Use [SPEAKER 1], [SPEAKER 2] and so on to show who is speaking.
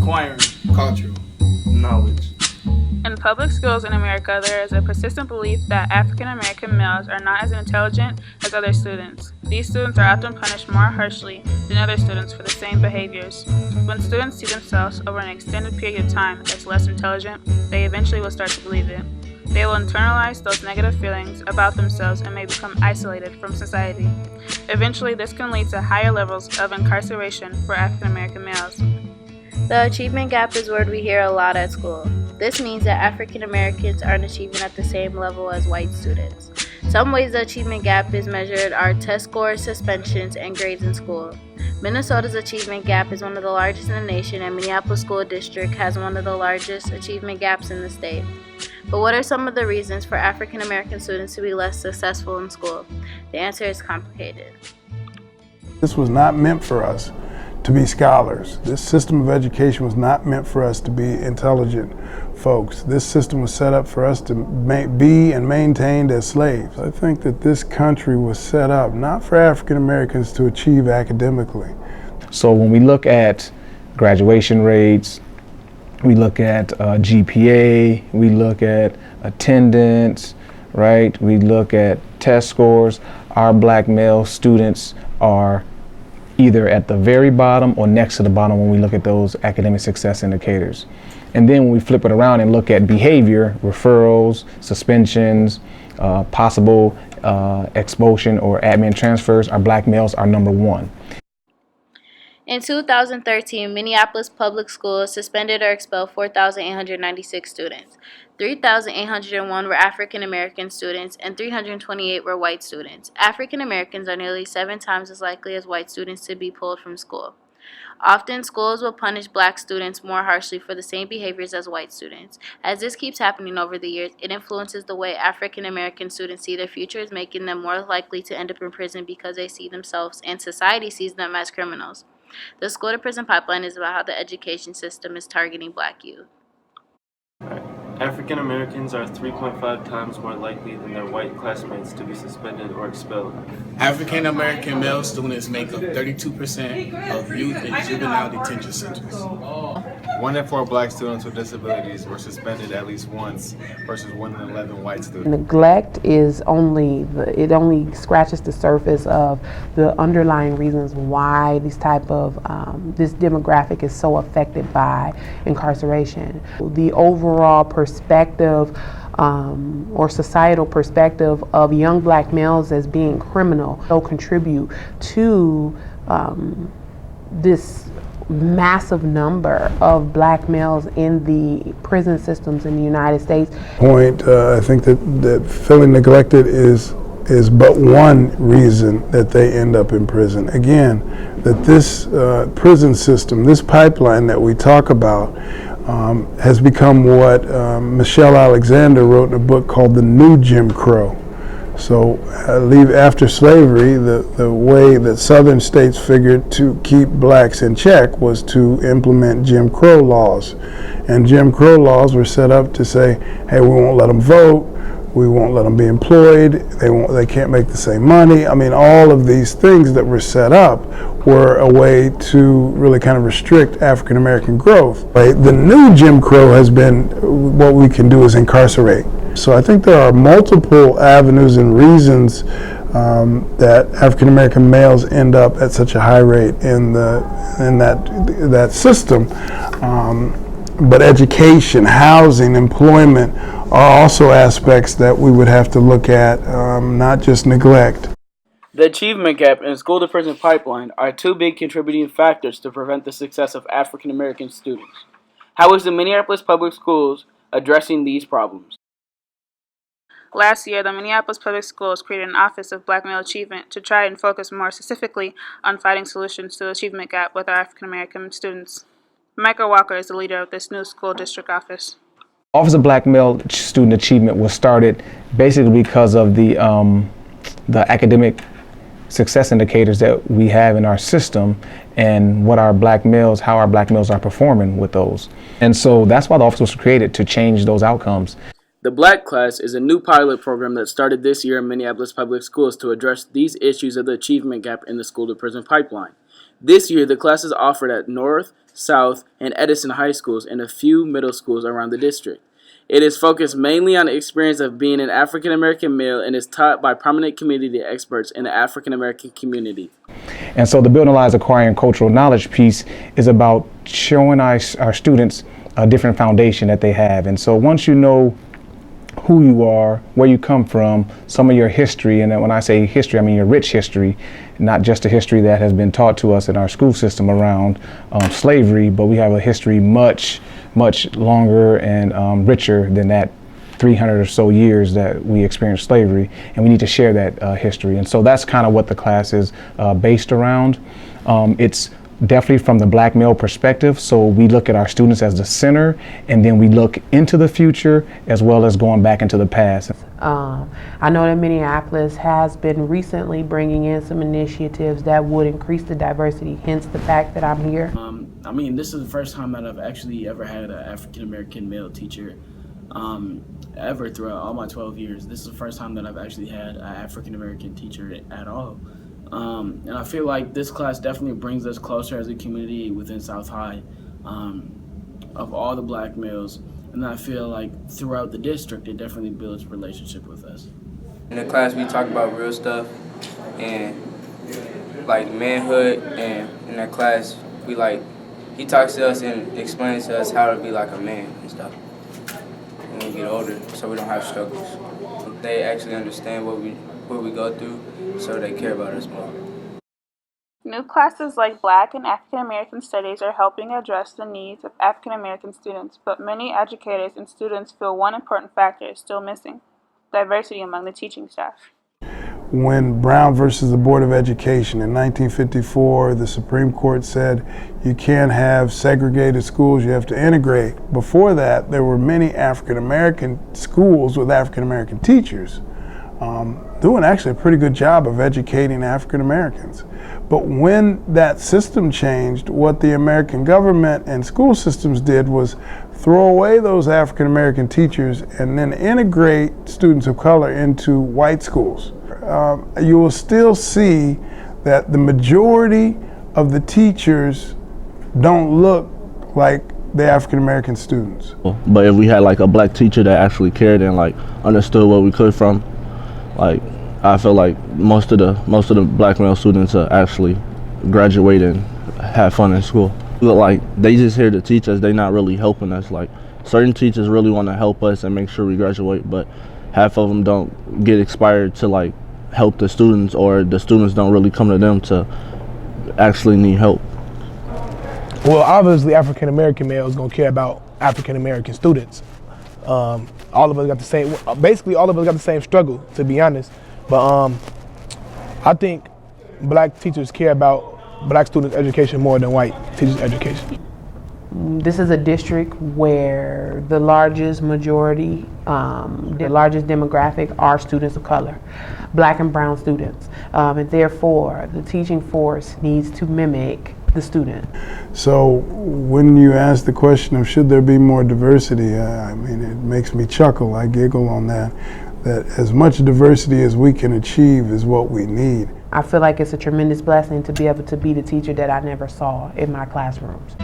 [SPEAKER 1] acquiring
[SPEAKER 2] cultural
[SPEAKER 1] knowledge.
[SPEAKER 3] In public schools in America, there is a persistent belief that African American males are not as intelligent as other students. These students are often punished more harshly than other students for the same behaviors. When students see themselves over an extended period of time as less intelligent, they eventually will start to believe it. They will internalize those negative feelings about themselves and may become isolated from society. Eventually, this can lead to higher levels of incarceration for African American males.
[SPEAKER 4] The achievement gap is a word we hear a lot at school. This means that African Americans aren't achieving at the same level as white students. Some ways the achievement gap is measured are test scores, suspensions, and grades in school. Minnesota's achievement gap is one of the largest in the nation, and Minneapolis School District has one of the largest achievement gaps in the state. But what are some of the reasons for African American students to be less successful in school? The answer is complicated.
[SPEAKER 5] This was not meant for us to be scholars. This system of education was not meant for us to be intelligent folks. This system was set up for us to be and maintained as slaves. I think that this country was set up not for African Americans to achieve academically.
[SPEAKER 6] So when we look at graduation rates, we look at GPA, we look at attendance, right? We look at test scores. Our black male students are either at the very bottom or next to the bottom when we look at those academic success indicators. And then when we flip it around and look at behavior, referrals, suspensions, possible expulsion or admin transfers, our black males are number one.
[SPEAKER 4] In 2013, Minneapolis Public Schools suspended or expelled 4,896 students. 3,801 were African American students and 328 were white students. African Americans are nearly 7 times as likely as white students to be pulled from school. Often, schools will punish black students more harshly for the same behaviors as white students. As this keeps happening over the years, it influences the way African American students see their futures, making them more likely to end up in prison because they see themselves and society sees them as criminals. The school-to-prison pipeline is about how the education system is targeting black youth.
[SPEAKER 7] African Americans are 3.5 times more likely than their white classmates to be suspended or expelled.
[SPEAKER 2] African American male students make up 32% of youth in juvenile detention centers.
[SPEAKER 8] 1 in 4 black students with disabilities were suspended at least once versus 1 in 11 white students.
[SPEAKER 9] Neglect is only scratches the surface of the underlying reasons why this type of this demographic is so affected by incarceration. The overall perspective or societal perspective of young black males as being criminal will contribute to this massive number of black males in the prison systems in the United States.
[SPEAKER 5] I think that feeling neglected is but one reason that they end up in prison. Again, that this prison system, this pipeline that we talk about, has become what Michelle Alexander wrote in a book called The New Jim Crow. So after slavery, the way that southern states figured to keep blacks in check was to implement Jim Crow laws. And Jim Crow laws were set up to say, hey, we won't let them vote, we won't let them be employed, they can't make the same money. I mean, all of these things that were set up were a way to really kind of restrict African American growth. Right? The new Jim Crow has been, what we can do is incarcerate. So I think there are multiple avenues and reasons that African American males end up at such a high rate in that system. But education, housing, employment are also aspects that we would have to look at, not just neglect.
[SPEAKER 1] The achievement gap and school-to-prison pipeline are 2 big contributing factors to prevent the success of African American students. How is the Minneapolis Public Schools addressing these problems?
[SPEAKER 3] Last year, the Minneapolis Public Schools created an Office of Black Male Achievement to try and focus more specifically on finding solutions to the achievement gap with our African American students. Michael Walker is the leader of this new school district office.
[SPEAKER 6] Office of Black Male Student Achievement was started basically because of the academic success indicators that we have in our system and how our black males are performing with those. And so that's why the office was created, to change those outcomes.
[SPEAKER 1] The Black Class is a new pilot program that started this year in Minneapolis Public Schools to address these issues of the achievement gap in the school-to-prison pipeline. This year, the class is offered at North, South, and Edison high schools, and a few middle schools around the district. It is focused mainly on the experience of being an African American male and is taught by prominent community experts in the African American community.
[SPEAKER 6] And so the Building Lives Acquiring Cultural Knowledge piece is about showing our students a different foundation that they have. And so once you know who you are, where you come from, some of your history, and then when I say history, I mean your rich history, not just the history that has been taught to us in our school system around slavery, but we have a history much longer and richer than that 300 or so years that we experienced slavery, and we need to share that history. And so that's kind of what the class is based around. It's definitely from the black male perspective, so we look at our students as the center, and then we look into the future as well as going back into the past.
[SPEAKER 9] I know that Minneapolis has been recently bringing in some initiatives that would increase the diversity, hence the fact that I'm here.
[SPEAKER 1] I mean, this is the first time that I've actually ever had an African American male teacher ever throughout all my 12 years. This is the first time that I've actually had an African American teacher at all. And I feel like this class definitely brings us closer as a community within South High of all the black males. And I feel like throughout the district, it definitely builds a relationship with us.
[SPEAKER 10] In the class, we talk about real stuff and like manhood. And in that class, he talks to us and explains to us how to be like a man and stuff when we get older, so we don't have struggles. They actually understand what we go through, so they care about us more.
[SPEAKER 3] New classes like Black and African American Studies are helping address the needs of African American students, but many educators and students feel one important factor is still missing: diversity among the teaching staff.
[SPEAKER 5] When Brown versus the Board of Education in 1954, the Supreme Court said you can't have segregated schools, you have to integrate. Before that, there were many African American schools with African American teachers doing actually a pretty good job of educating African Americans. But when that system changed, what the American government and school systems did was throw away those African American teachers and then integrate students of color into white schools. You will still see that the majority of the teachers don't look like the African American students.
[SPEAKER 11] But if we had like a black teacher that actually cared and like understood where we could from, like I feel like most of the black male students actually graduate and have fun in school. Like they just here to teach us, they not really helping us. Like certain teachers really want to help us and make sure we graduate, but half of them don't get inspired to like help the students, or the students don't really come to them to actually need help.
[SPEAKER 12] Well, obviously African American males gonna care about African American students. All of us got the same, basically all of us got the same struggle, to be honest. But I think black teachers care about black students' education more than white teachers' education.
[SPEAKER 9] This is a district where the largest majority, the largest demographic are students of color, black and brown students. And therefore, the teaching force needs to mimic the student.
[SPEAKER 5] So when you ask the question of should there be more diversity, I mean, it makes me chuckle, I giggle on that as much diversity as we can achieve is what we need.
[SPEAKER 9] I feel like it's a tremendous blessing to be able to be the teacher that I never saw in my classrooms.